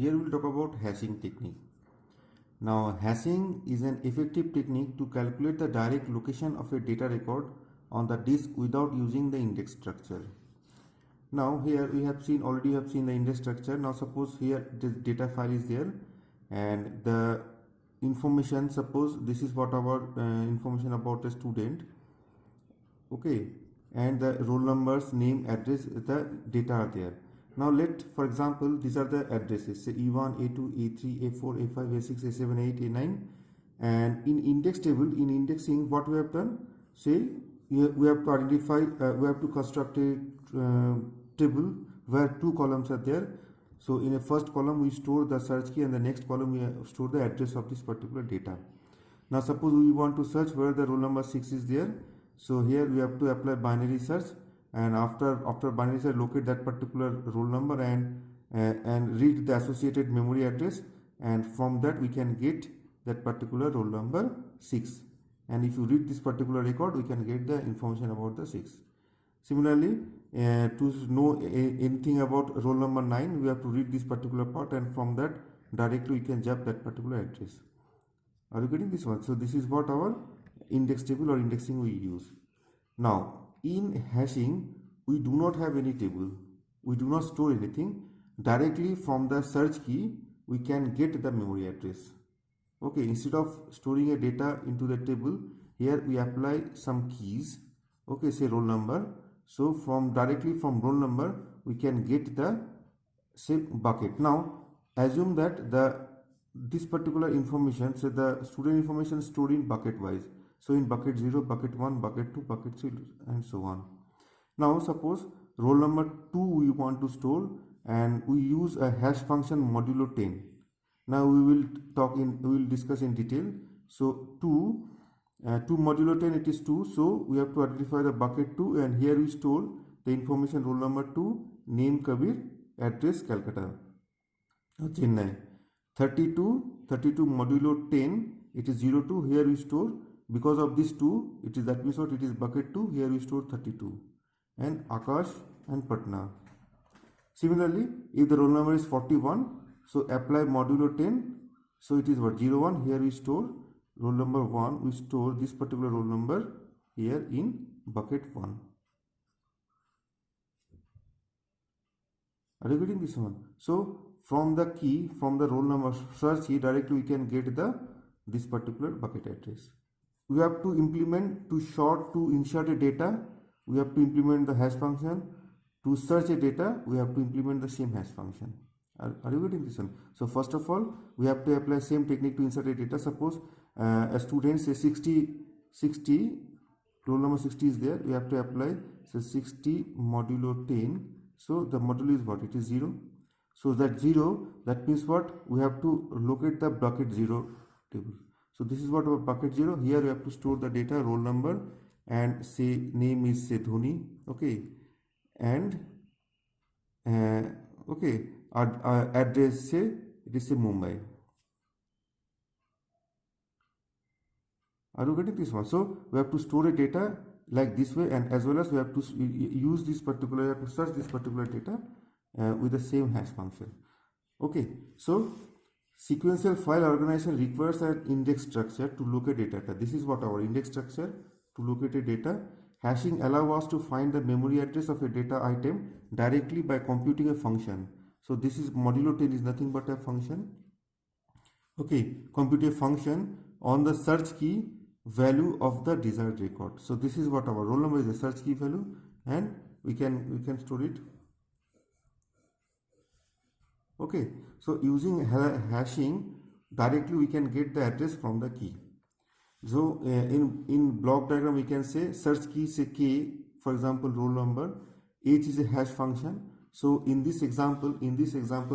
Here we will talk about hashing technique. Now, hashing is an effective technique to calculate the direct location of a data record on the disk without using the index structure. Now, here we have seen already have seen the index structure. Now, suppose here the data file is there, and the information. Suppose this is what our information about the student. Okay, and the roll numbers, name, address, the data are there. Now for example, these are the addresses, say E1, A2, A3, A4, A5, A6, A7, A8, A9, and in index table, in indexing, what we have done, say we have to identify, we have to construct a table where two columns are there. So in a first column we store the search key, and the next column we store the address of this particular data. Now suppose we want to search where the roll number 6 is there. So here we have to apply binary search, and after binary search, locate that particular roll number and read the associated memory address, and from that we can get that particular roll number 6. And if you read this particular record, we can get the information about the 6. Similarly, to know anything about roll number 9, we have to read this particular part, and from that directly we can jump that particular address. Are you getting this one? So this is what our index table or indexing we use. Now in hashing, we do not have any table, we do not store anything. Directly from the search key we can get the memory address. Okay, instead of storing a data into the table, here we apply some keys. Okay, say roll number. So directly from roll number we can get the say bucket. Now assume that this particular information, say the student information is stored in bucket wise. So in bucket 0, bucket 1, bucket 2, bucket 3, and so on. Now suppose roll number 2 we want to store, and we use a hash function modulo 10. Now we will discuss in detail. So 2 modulo 10, it is 2. So we have to identify the bucket 2, and here we store the information roll number 2, name Kabir, address Calcutta, Chennai. 32 modulo 10, it is 02. Here we store, because of this 2, it is, that means what, it is bucket 2. Here we store 32, and Akash and Patna. Similarly, if the roll number is 41, so apply modulo 10. So it is what, 01. Here we store roll number 1. We store this particular roll number here in bucket 1. Are you getting this one? So from the key, from the roll number search key, directly we can get this particular bucket address. We have to implement, to insert a data, we have to implement the hash function. To search a data, we have to implement the same hash function. Are you getting this one? So first of all, we have to apply same technique to insert a data. Suppose a student say 60, roll number 60 is there. We have to apply, so 60 modulo 10. So the modulo is what? It is 0. So that 0, that means what? We have to locate the bucket 0 table. So this is what our bucket 0. Here we have to store the data, roll number, and say name is say Dhoni. Okay, and okay, address say it is say Mumbai. Are you getting this one? So we have to store a data like this way, and as well as we have to use this particular, we have to search this particular data with the same hash function. Okay, so sequential file organization requires an index structure to locate data. This is what our index structure to locate a data. Hashing allows us to find the memory address of a data item directly by computing a function. So this is modulo 10 is nothing but a function. Okay, compute a function on the search key value of the desired record. So this is what our roll number is, the search key value, and we can store it. Okay, so using hashing, directly we can get the address from the key. So in block diagram we can say search key say k, for example roll number, h is a hash function. So in this example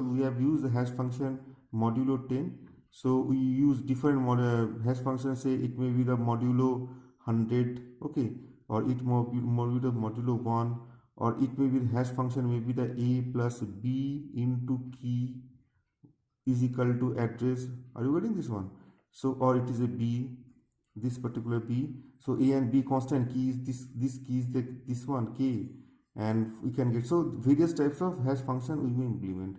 we have used the hash function modulo 10. So we use different hash functions, say it may be the modulo 100, okay, or it may be modulo 1, or it may be the hash function may be the a plus b into key is equal to address. Are you getting this one? So, or it is a b, this particular b. So a and b constant key is this key is this one k, and we can get, so various types of hash function we may implement.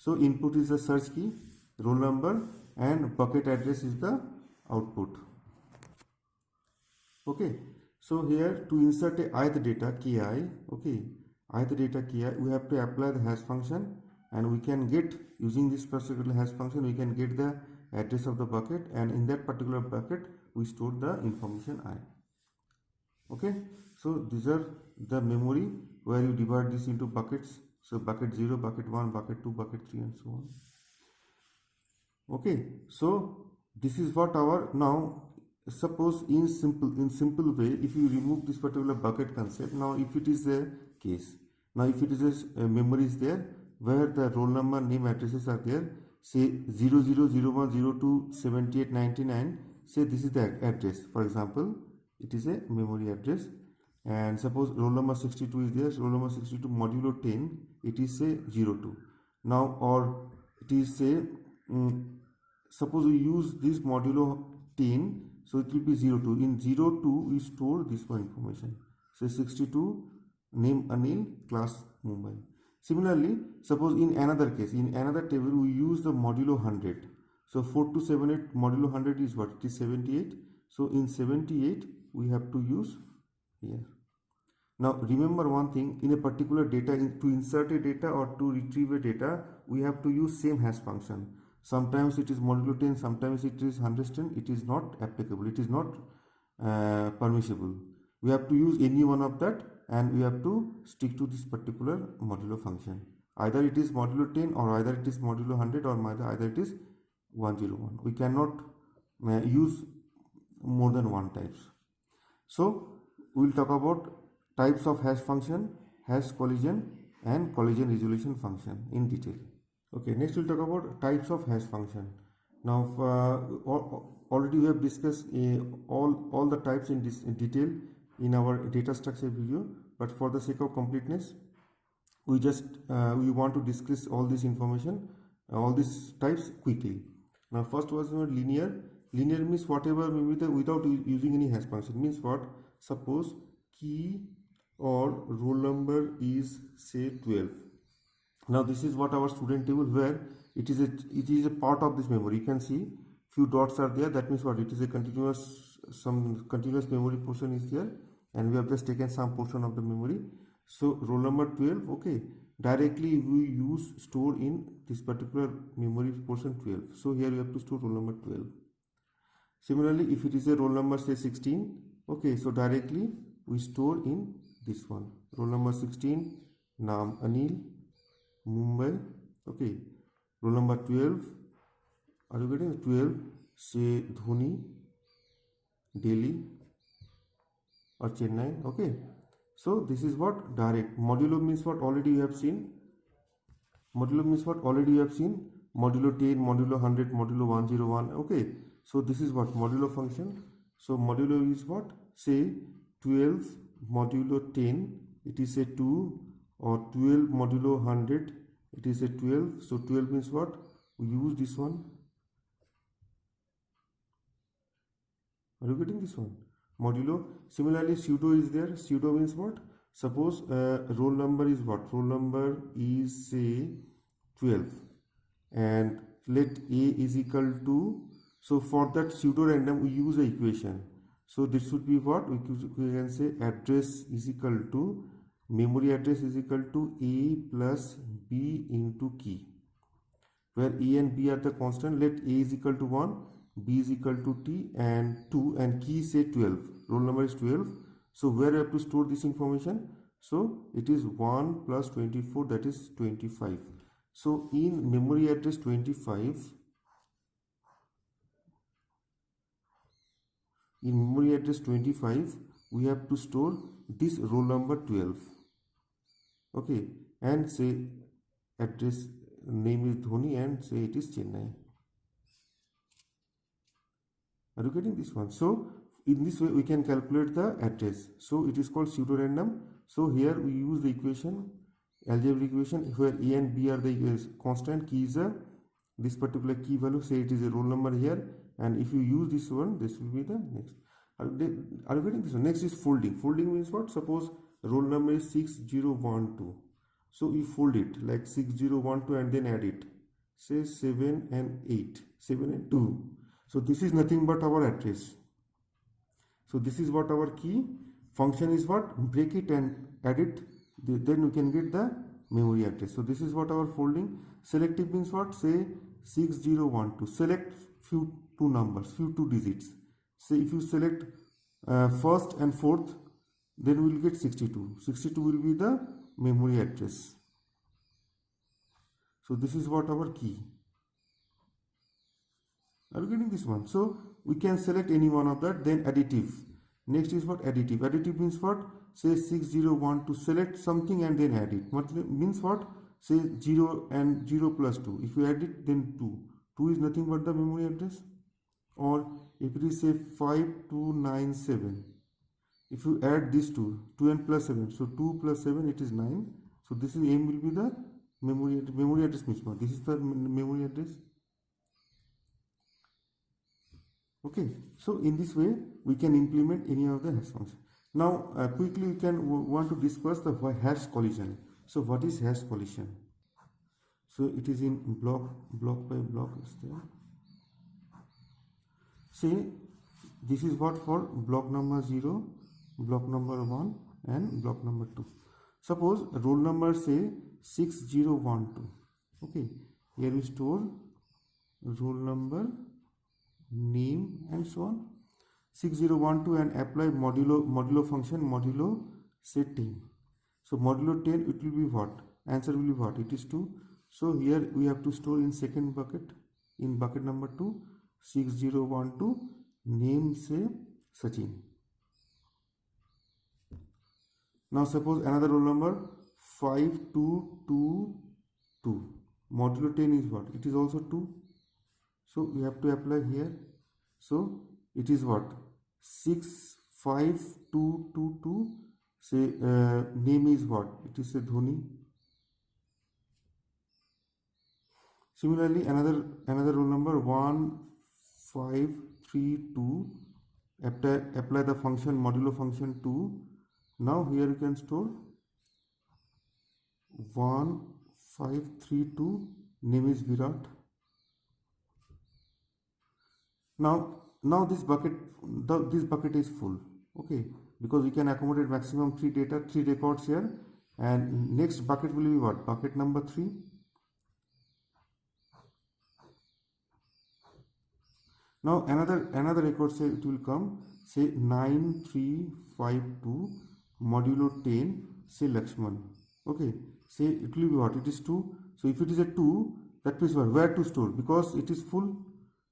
So input is the search key, roll number, and bucket address is the output. Okay, so here to insert a ith data ki, okay, ith data ki, we have to apply the hash function, and we can get, using this particular hash function, we can get the address of the bucket, and in that particular bucket we store the information I. Okay, so these are the memory where you divide this into buckets. So bucket 0, bucket 1, bucket 2, bucket 3, and so on. Okay, so this is what our, now suppose in simple way, if you remove this particular bucket concept, now if it is a case, now if it is a memory is there where the roll number, name, addresses are there, say 0001027899, say this is the address, for example, it is a memory address, and suppose roll number 62 is there, so roll number 62 modulo 10, it is say 02. Now, or it is say suppose we use this modulo 10, so it will be 02. In 02 we store this one information, say 62, name Anil, class Mumbai. Similarly, suppose in another case, in another table we use the modulo 100. So 4278 modulo 100 is what? It is 78. So in 78 we have to use here. Now remember one thing, in a particular data, to insert a data or to retrieve a data, we have to use same hash function. Sometimes it is modulo 10, sometimes it is 110. It is not applicable, it is not permissible. We have to use any one of that, and we have to stick to this particular modulo function. Either it is modulo 10, or either it is modulo 100, or either it is 101. We cannot use more than one types. So we will talk about types of hash function, hash collision, and collision resolution function in detail. Okay, next we'll talk about types of hash function. Now already we have discussed all the types in detail in our data structure video, but for the sake of completeness, we just we want to discuss all this information, all these types quickly. Now first was linear. Linear means whatever maybe without using any hash function. Means what? Suppose key or roll number is say 12. Now this is what our student table, where it is a part of this memory. You can see few dots are there. That means what? It is a some continuous memory portion is there, and we have just taken some portion of the memory. So roll number 12. Okay, directly we use store in this particular memory portion 12. So here we have to store roll number 12. Similarly, if it is a roll number say 16, okay, so directly we store in this one, roll number 16, Naam Anil, Mumbai. Okay, roll number 12, are you getting 12? Say Dhoni, Delhi or Chennai. Okay, so this is what direct. Modulo means what? Already you have seen. Modulo means what? Already you have seen. Modulo 10, modulo 100, modulo 101. Okay, so this is what? Modulo function. So modulo is what? Say 12 modulo 10, it is a 2, or 12 modulo 100, it is a 12. So 12 means what? We use this one. Are you getting this one? Modulo. Similarly, pseudo is there. Pseudo means what? Suppose roll number is what? Roll number is say 12, and let A is equal to, so for that pseudo random we use a equation. So this should be what? We can say address is equal to, memory address is equal to A plus B into key, where A and B are the constant. Let A is equal to 1, B is equal to T and 2, and key say 12. Roll number is 12. So where we have to store this information? So it is 1 plus 24, that is 25. So in memory address 25, in memory address 25, we have to store this roll number 12. Okay, and say address name is Dhoni, and say it is Chennai. Are you getting this one? So in this way we can calculate the address. So it is called pseudo random. So here we use the equation, algebraic equation, where A and B are the constant, key is this particular key value, say it is a roll number here, and if you use this one, this will be the next. Are you getting this one? Next is folding. Folding means what? Suppose roll number is 6012. So you fold it like 6012 and then add it. say 7 and 8, 7 and 2. So this is nothing but our address. So this is what our key function is, what break it and add it, then we can get the memory address. So this is what our folding. Selective means what? Say 6012, select few two numbers, few two digits. Say if you select first and fourth, then we will get 62. 62 will be the memory address. So this is what our key. Are you getting this one? So we can select any one of that. Then additive. Next is what? Additive. Additive means what? Say 601 to select something and then add it. What means what? Say 0 and 0 plus 2. If you add it, then 2. 2 is nothing but the memory address. Or if it is say 5297. If you add these two, 2 and plus 7. So 2 plus 7, it is 9. So this is M will be the memory address means what? This is the memory address. Okay, so in this way we can implement any of the hash function. Now quickly we can want to discuss the hash collision. So what is hash collision? So it is in block by block is there. Say this is what for block number 0, block number 1 and block number 2. Suppose roll number say 6012. Okay, here we store roll number, name and so on. 6012 and apply modulo function modulo say 10. So modulo 10, it will be what? Answer will be what? It is 2. So here we have to store in second bucket, in bucket number 2, 6012, name say Sachin. Now suppose another roll number 5222, modulo 10 is what? It is also 2. So we have to apply here. So it is what? 65222. Say name is what? It is a Dhoni. Similarly, another roll number 1532. Apply the function modulo function 2. Now here you can store 1532. Name is Virat. Now this bucket is full. Okay, because we can accommodate maximum 3 records here. And next bucket will be what? Bucket number 3. Now another record, say it will come, say 9352 modulo 10, say Lakshman. Okay, say it will be what? It is 2. So if it is a 2, that means what? Where to store? Because it is full.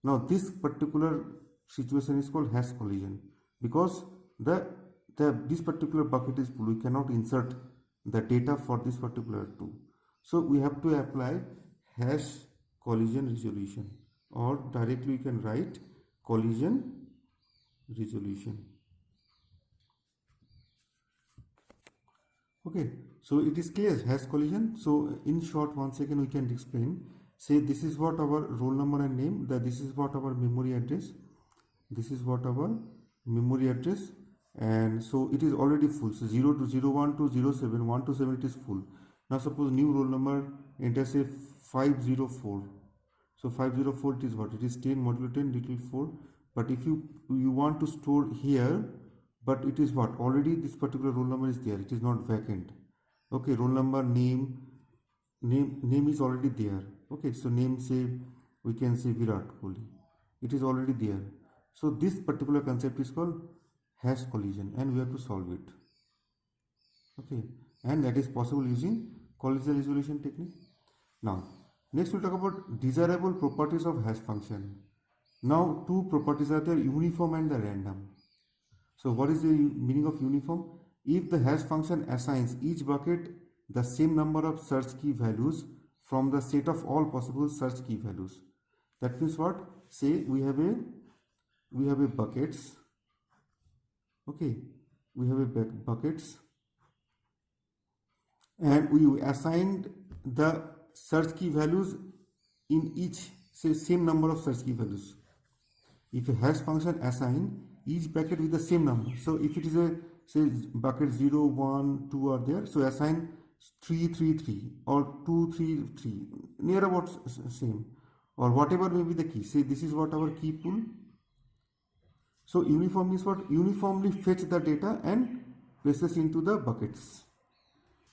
Now this particular situation is called hash collision, because this particular bucket is full. We cannot insert the data for this particular 2. So we have to apply hash collision resolution, or directly we can write collision resolution. Okay, so it is clear, hash collision. So in short, once again we can explain. Say this is what our roll number and name, this is what our memory address, this is what our memory address, and so it is already full. So 0 to 01 to 07, 1 to 7, it is full. Now suppose new roll number, enter say 504. So 504, it is what? It is 10 modulo 10 little 4. But if you want to store here, but it is what? Already this particular roll number is there. It is not vacant. Okay, roll number, name is already there. Okay, so name, say we can say Virat Kohli. It is already there. So this particular concept is called hash collision, and we have to solve it. Okay, and that is possible using collision resolution technique. Now next we'll talk about desirable properties of hash function. Now two properties are there, uniform and the random. So what is the meaning of uniform? If the hash function assigns each bucket the same number of search key values from the set of all possible search key values. That means what? Say we have a buckets. Okay, we have a buckets, and we assigned the search key values in each, say same number of search key values. If a hash function assign each bucket with the same number, so if it is a say bucket 0, 1, 2 are there, so assign 333 or 233, near about same, or whatever may be the key. Say this is what our key pool. So uniform is what? Uniformly fetch the data and places into the buckets.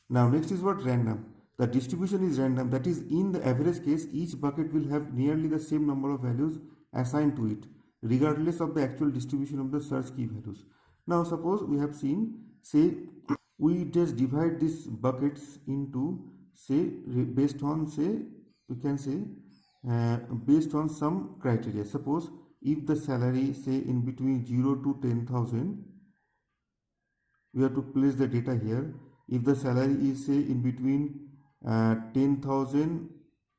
Now next is what? Random. The distribution is random, that is, in the average case each bucket will have nearly the same number of values assigned to it regardless of the actual distribution of the search key values. Now suppose we have seen, say we just divide these buckets into, say, based on, say, we can say based on some criteria. Suppose if the salary, say, in between 0 to 10,000, we have to place the data here. If the salary is, say, in between 10,000,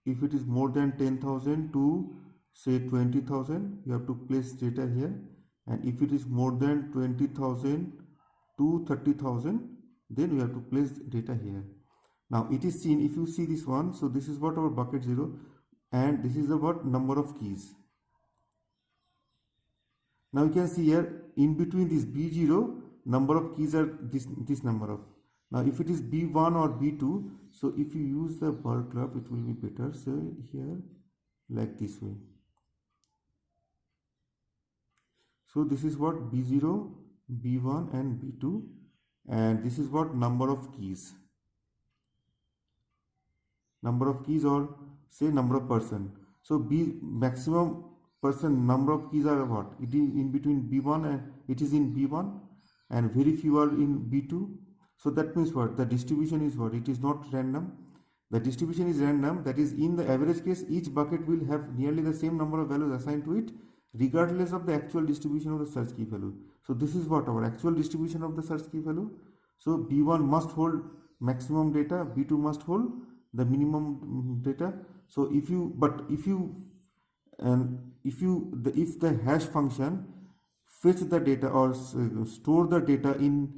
if it is more than 10,000 to, say, 20,000, you have to place data here. And if it is more than 20,000 to 30,000, then we have to place data here. Now it is seen, if you see this one, so this is what our bucket 0, and this is the what? Number of keys. Now you can see here, in between this B0, number of keys are this number of. Now if it is B1 or B2, so if you use the bar graph, it will be better. So here, like this way. So this is what? B0, B1 and B2, and this is what? Number of keys. Number of keys, or say number of person. So B maximum person number of keys are what? It is in between B1 and it is in B1, and very few are in B2. So that means what? The distribution is what? It is not random. The distribution is random, that is, in the average case each bucket will have nearly the same number of values assigned to it regardless of the actual distribution of the search key value. So this is what? Our actual distribution of the search key value. So B1 must hold maximum data, B2 must hold the minimum data. So if the hash function fetch the data or store the data in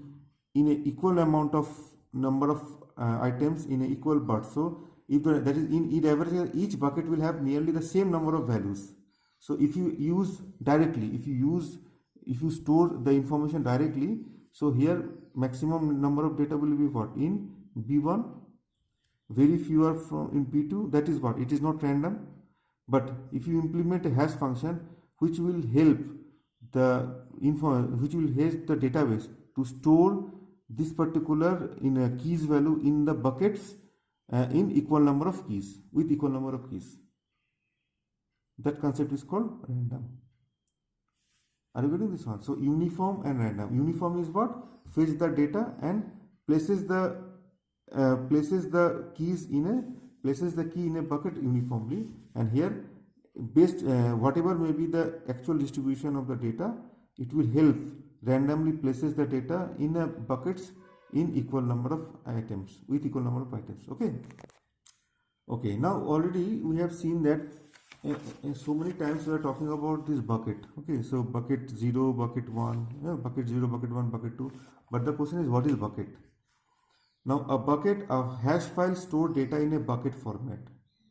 an equal amount of number of items in an equal burst. So if that is in average, each bucket will have nearly the same number of values. So if you use directly, if you store the information directly, so here maximum number of data will be what? In B1, very few are from in B2. That is what? It is not random. But if you implement a hash function which will help the database to store this particular keys value in the buckets in equal number of keys, with equal number of keys, that concept is called random. Are you getting this one? So uniform and random. Uniform is what? Fetch the data and places the key in a bucket uniformly, and here based whatever may be the actual distribution of the data, it will help randomly places the data in a buckets in equal number of items, with equal number of items. Okay, now already we have seen that so many times we are talking about this bucket. Okay, so bucket 0, bucket 1, bucket 0, bucket 1, bucket 2, but the question is, what is bucket? Now a hash file store data in a bucket format.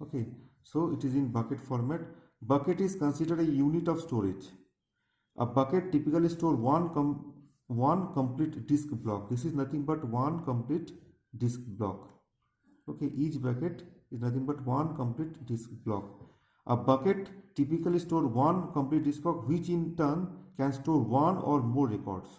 Okay, so it is in bucket format. Bucket is considered a unit of storage. A bucket typically store one complete disk block. This is nothing but one complete disk block. Okay, each bucket is nothing but one complete disk block. A bucket typically store one complete disk block, which in turn can store one or more records.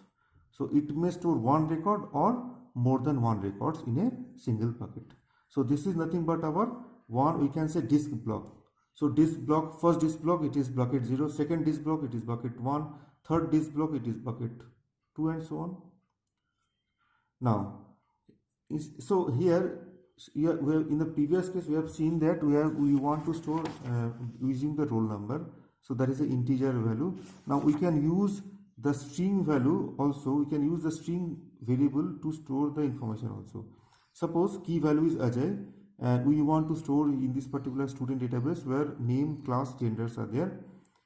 So it may store one record or more than one records in a single bucket. So this is nothing but our one, we can say, disk block. So disk block, first disk block, it is bucket 0, second disk block, it is bucket 1, third disk block, it is bucket 2, and so on. Now, so here in the previous case we have seen that we want to store using the roll number. So that is an integer value. Now we can use the string value also. We can use the string variable to store the information also. Suppose key value is Ajay, and we want to store in this particular student database where name, class, genders are there.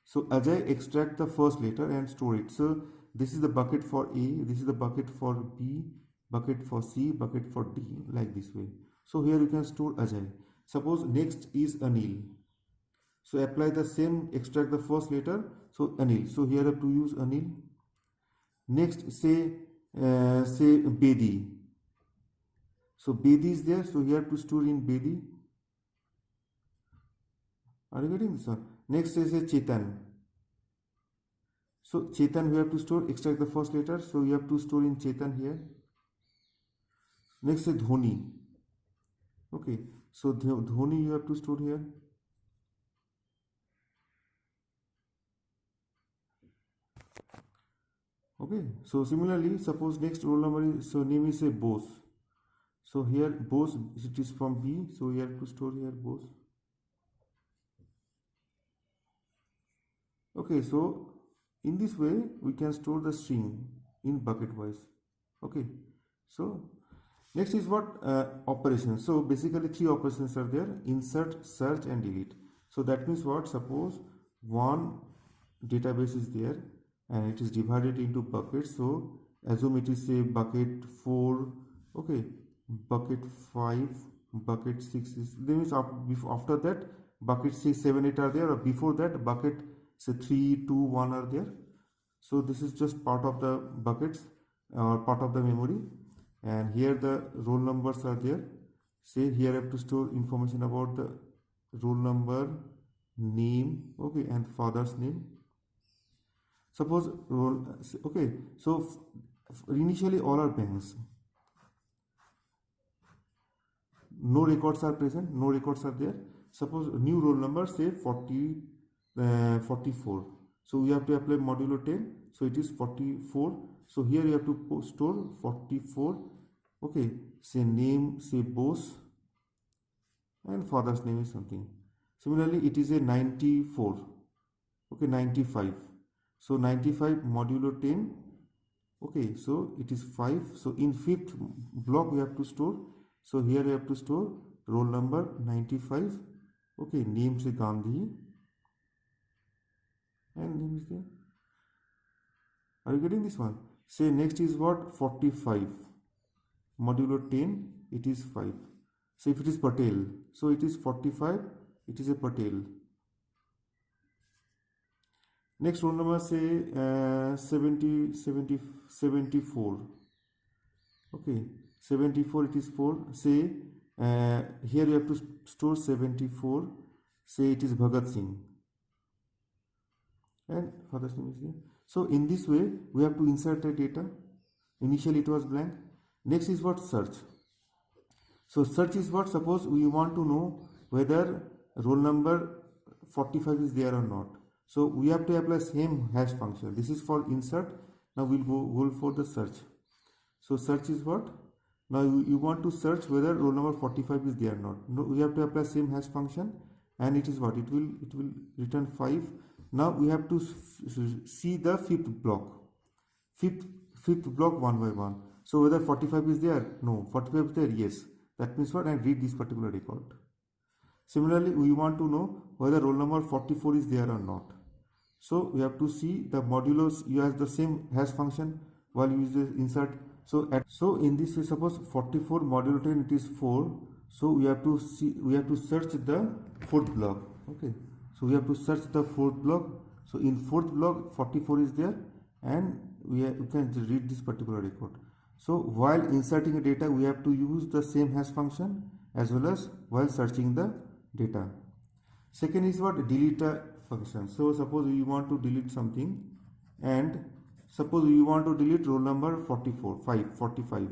So Ajay, extract the first letter and store it. So this is the bucket for A, this is the bucket for B, bucket for C, bucket for D, like this way. So here you can store Ajay. Suppose next is Anil. So apply the same, extract the first letter. So Anil. So here I have to use Anil. Next, say Bedi. So Bedi is there, so you have to store in Bedi. Are you getting this one? Next is a Chetan. So Chetan we have to store, extract the first letter, so you have to store in Chetan here. Next is Dhoni. Okay, so Dhoni you have to store here. Okay, so similarly, suppose next roll number is, so name is a Bose. So here Bose, it is from B, so you have to store here Bose. Okay, so in this way we can store the string in bucket wise. Okay, so next is what operations. So basically 3 operations are there: insert, search and delete. So that means what? Suppose one database is there and it is divided into buckets. So assume it is a bucket 4, okay, bucket 5, bucket 6 is, that means after that bucket 6, 7, 8 are there, or before that bucket say 3, 2, 1 are there. So this is just part of the buckets or part of the memory, and here the roll numbers are there. Say here I have to store information about the roll number, name, okay, and father's name. Suppose roll, okay, so initially all are blanks, no records are present, no records are there. Suppose new roll number say 44, so we have to apply modulo 10, so it is 44. So here you have to store 44, okay, say name, say Bose, and father's name is something. Similarly it is a 94, okay, 95, so 95 modulo 10, okay, so it is 5. So in 5th block we have to store, so here you have to store roll number 95, okay, name say Gandhi, and name is there. Are you getting this one? Say next is what? 45 modulo 10, it is 5. So if it is Patel, so it is 45, it is a Patel. Next roll number say 74, okay, 74 it is 4. Say here you have to store 74, say it is Bhagat Singh, and father's name is here. So in this way we have to insert the data. Initially it was blank. Next is what? Search. So search is what? Suppose we want to know whether roll number 45 is there or not. So we have to apply same hash function. This is for insert. Now we'll go for the search. So search is what? Now you want to search whether roll number 45 is there or not. No, we have to apply same hash function, and it is what? It will return 5. Now we have to see the 5th block. Fifth block one by one. So whether 45 is there? No. 45 is there? Yes. That means what? And read this particular record. Similarly, we want to know whether roll number 44 is there or not. So we have to see the modulos. You have the same hash function while you use the insert. So in this way, suppose 44 modulo 10 it is 4. So we have to search the 4th block. Okay. So we have to search the 4th block. So in 4th block 44 is there, and you can read this particular record. So while inserting a data we have to use the same hash function as well as while searching the data. Second is what? Delete a function. So suppose we want to delete something, and suppose we want to delete roll number 45.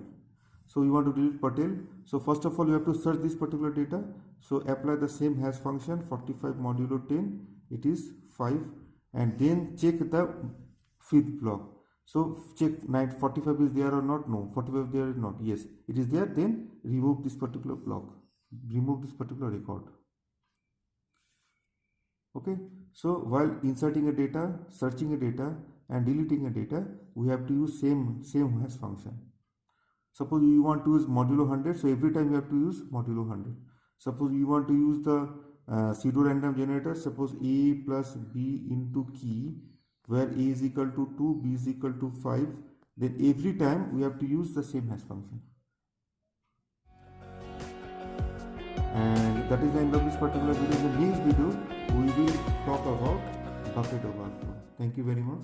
So we want to delete Patel. So first of all you have to search this particular data. So apply the same hash function 45 modulo 10, it is 5, and then check the 5th block. So check 45 is there or not? No. 45 is there or not? Yes, it is there. Then remove this particular block, remove this particular record. Okay, so while inserting a data, searching a data and deleting a data, we have to use same hash function. Suppose you want to use modulo 100, so every time you have to use modulo 100. Suppose you want to use the pseudo random generator, suppose a plus b into key, where a is equal to 2, b is equal to 5, then every time we have to use the same hash function. And that is the end of this particular video. In the next video we will talk about bucket overflow. Thank you very much.